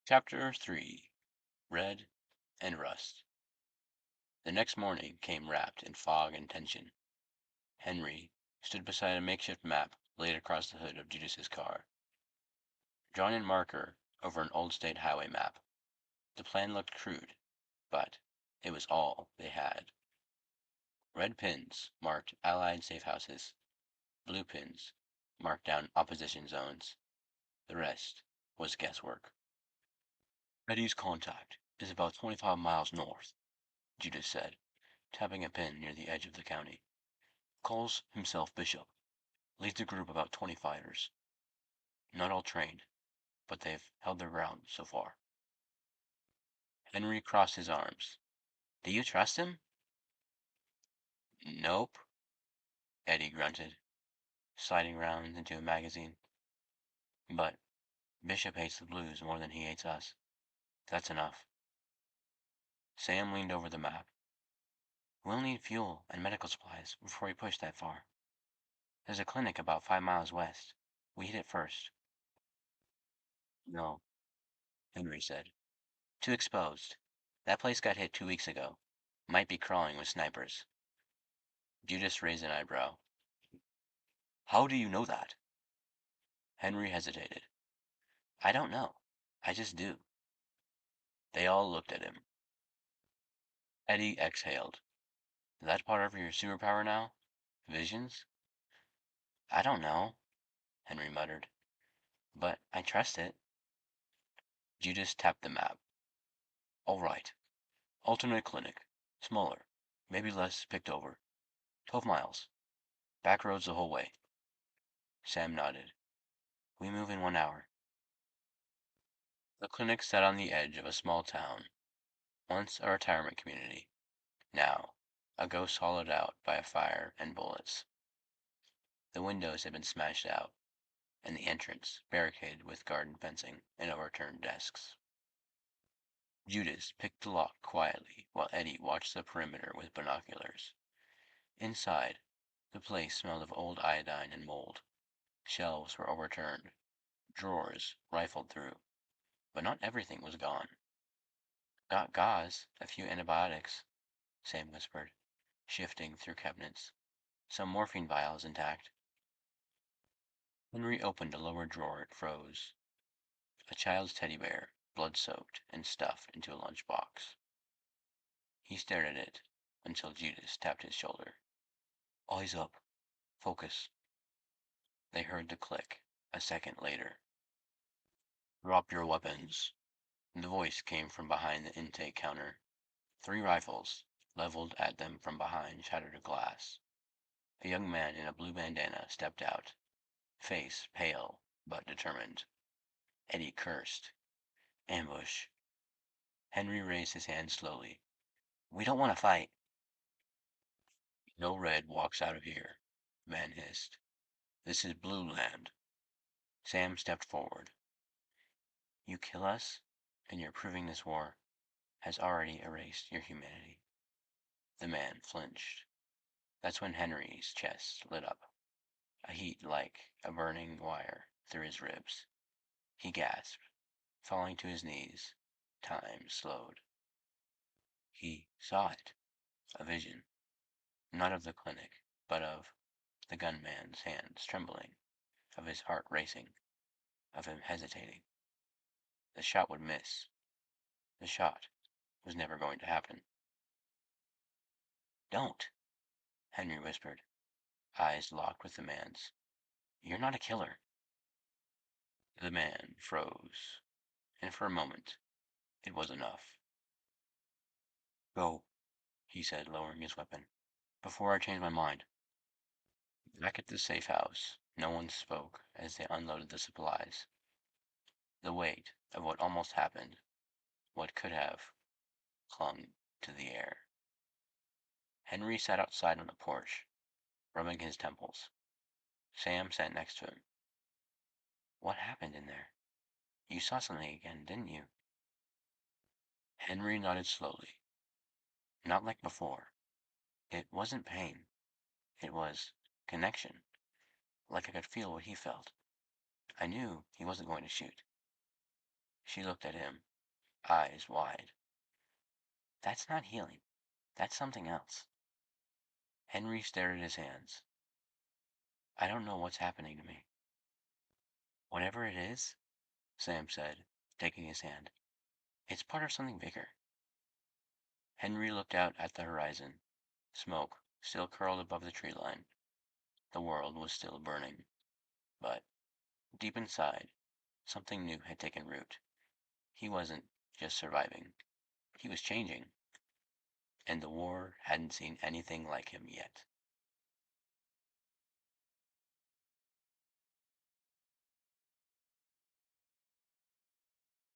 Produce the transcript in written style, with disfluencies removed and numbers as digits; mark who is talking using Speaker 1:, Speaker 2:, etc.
Speaker 1: Chapter 3. Red and Rust. The next morning came wrapped in fog and tension. Henry stood beside a makeshift map laid across the hood of Judas's car, drawn in marker over an old state highway map. The plan looked crude, but it was all they had. Red pins marked Allied safe houses, blue pins marked down opposition zones. The rest was guesswork. Eddie's contact is about 25 miles north, Judas said, tapping a pin near the edge of the county. Calls himself Bishop. Leads a group about 20 fighters. Not all trained, but they've held their ground so far. Henry crossed his arms. Do you trust him? Nope, Eddie grunted, sliding round into a magazine. But Bishop hates the Blues more than he hates us. That's enough. Sam leaned over the map. We'll need fuel and medical supplies before we push that far. There's a clinic about 5 miles west. We hit it first. No, Henry said. Too exposed. That place got hit 2 weeks ago. Might be crawling with snipers. Judas raised an eyebrow. How do you know that? Henry hesitated. I don't know. I just do. They all looked at him. Eddie exhaled. That part of your superpower now? Visions? I don't know, Henry muttered. But I trust it. Judas tapped the map. All right. Alternate clinic. Smaller. Maybe less picked over. 12 miles. Back roads the whole way. Sam nodded. We move in 1 hour. The clinic sat on the edge of a small town, once a retirement community, now a ghost hollowed out by a fire and bullets. The windows had been smashed out, and the entrance barricaded with garden fencing and overturned desks. Judas picked the lock quietly while Eddie watched the perimeter with binoculars. Inside, the place smelled of old iodine and mold. Shelves were overturned, drawers rifled through, but not everything was gone. Got gauze, a few antibiotics, Sam whispered, shifting through cabinets. Some morphine vials intact. Henry opened a lower drawer and froze. A child's teddy bear, blood-soaked and stuffed into a lunchbox. He stared at it until Judas tapped his shoulder. Eyes up. Focus. They heard the click a second later. Drop your weapons. The voice came from behind the intake counter. 3 rifles, leveled at them from behind shattered glass. A young man in a blue bandana stepped out, face pale but determined. Eddie cursed. Ambush. Henry raised his hand slowly. We don't want to fight. No red walks out of here, the man hissed. This is blue land. Sam stepped forward. You kill us, and you're proving this war has already erased your humanity. The man flinched. That's when Henry's chest lit up, a heat like a burning wire through his ribs. He gasped, falling to his knees. Time slowed. He saw it, a vision, not of the clinic, but of the gunman's hands trembling, of his heart racing, of him hesitating. The shot would miss. The shot was never going to happen. Don't, Henry whispered, eyes locked with the man's. You're not a killer. The man froze, and for a moment it was enough. Go, he said, lowering his weapon, before I change my mind. Back at the safe house, no one spoke as they unloaded the supplies. The weight of what almost happened, what could have, clung to the air. Henry sat outside on the porch, rubbing his temples. Sam sat next to him. What happened in there? You saw something again, didn't you? Henry nodded slowly. Not like before. It wasn't pain. It was connection. Like I could feel what he felt. I knew he wasn't going to shoot. She looked at him, eyes wide. That's not healing. That's something else. Henry stared at his hands. I don't know what's happening to me. Whatever it is, Sam said, taking his hand, it's part of something bigger. Henry looked out at the horizon. Smoke still curled above the tree line. The world was still burning. But, deep inside, something new had taken root. He wasn't just surviving. He was changing. And the war hadn't seen anything like him yet.